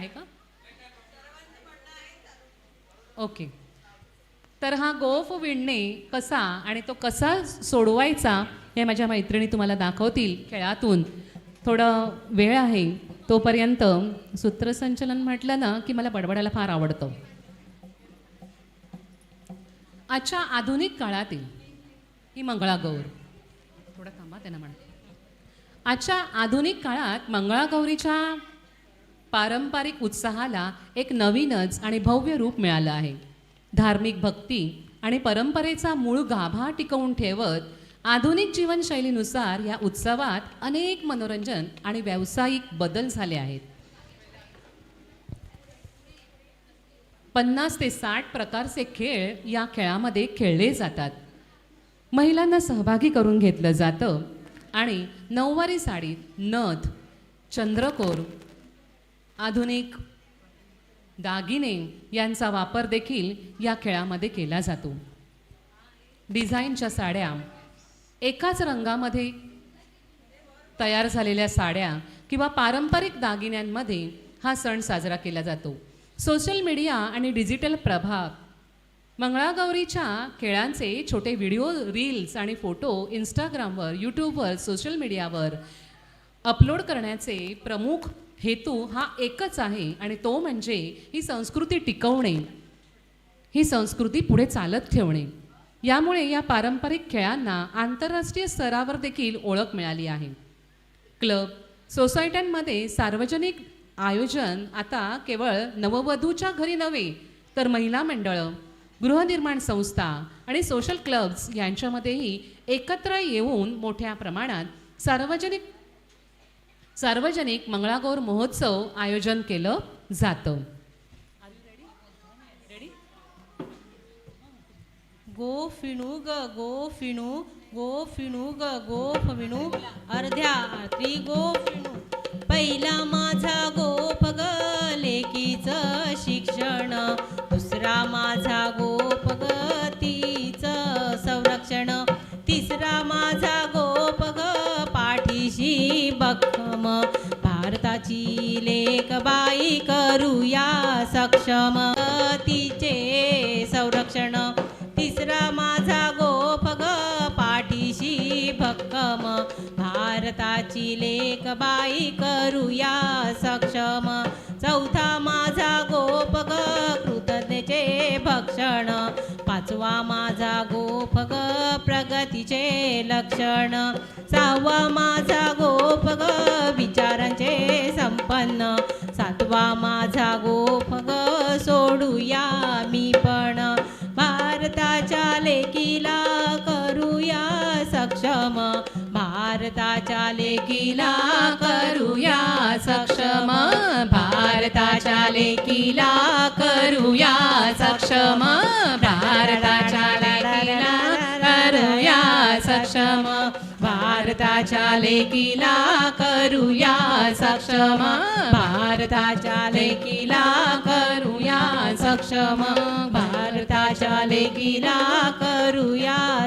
आहे का? ओके. तर हा गोफ विणणे कसा आणि तो कसा सोडवायचा हे माझ्या मैत्रिणी तुम्हाला दाखवतील खेळातून. थोडं वेळ आहे तोपर्यंत सूत्रसंचलन म्हटलं ना की मला बडबडायला फार आवडतं. आजच्या आधुनिक काळातील ही मंगळागौर, थोडं थांबा त्यांना म्हणा. आजच्या आधुनिक काळात मंगळागौरीच्या पारंपरिक उत्साहाला एक नवीनच आणि भव्य रूप मिळालं आहे. धार्मिक भक्ती आणि परंपरेचा मूळ गाभा टिकवून ठेवत आधुनिक जीवनशैलीनुसार या उत्सवात अनेक मनोरंजन आणि व्यावसायिक बदल झाले आहेत. 50 ते 60 प्रकारचे खेळ या खेळामध्ये खेळले जातात. महिलांना सहभागी करून घेतलं जातं आणि नऊवारी साडीत नथ, चंद्रकोर, आधुनिक दागिने यांचा वापर देखील या खेळामध्ये केला जातो. डिझाईनच्या साड्या, एकाच रंगामध्ये तयार झालेल्या साड्या किंवा पारंपरिक दागिन्यांमध्ये हा सण साजरा केला जातो. सोशल मीडिया आणि डिजिटल प्रभाव मंगळागौरीच्या खेळांचे छोटे व्हिडिओ, रील्स आणि फोटो इंस्टाग्रामवर, यूट्यूबवर, सोशल मीडियावर अपलोड करण्याचे प्रमुख हेतू हा एकच आहे आणि तो म्हणजे ही संस्कृती टिकवणे, ही संस्कृती पुढे चालत ठेवणे. यामुळे या पारंपरिक खेळांना आंतरराष्ट्रीय स्तरावर देखील ओळख मिळाली आहे. क्लब, सोसायट्यांमध्ये सार्वजनिक आयोजन आता केवळ नववधूच्या घरी नव्हे तर महिला मंडळं, गृहनिर्माण संस्था आणि सोशल क्लब्स यांच्यामध्येही एकत्र येऊन मोठ्या प्रमाणात सार्वजनिक मंगळागौर महोत्सव आयोजन केलं जातं. गो फिणू ग गो फिणू, गो फिणू ग गो फिणू, अर्ध्या रात्री गो फिणू. पहिला माझा गोप ग लेकीचं शिक्षण, दुसरा माझा गोप ग तिचं संरक्षण, तिसरा माझा गोप ग पाठीशी बक्कम. भारताची लेक बाई करूया सक्षम, तिचे संरक्षण. तिसरा माझा गोप ग पाठीशी भक्कम, भारताची लेक बाई करूया सक्षम. चौथा माझा गोप ग कृतज्ञतेचे भक्षण, पाचवा माझा गोप ग प्रगतीचे लक्षण. सहावा माझा गोप ग विचारांचे संपन्न, सातवा माझा गोप ग सोडूया मी पण. भारताच्या लेकीला करूया सक्षम, भारताच्या लेकीला करूया सक्षम, भारताच्या लेकीला करूया सक्षम, भारताच्या लेकीला करूया सक्षम, भारताच्या लेकीला करूया सक्षम, भारताच्या लेकीला करूया सक्षम, भारताच्या लेकीला करूया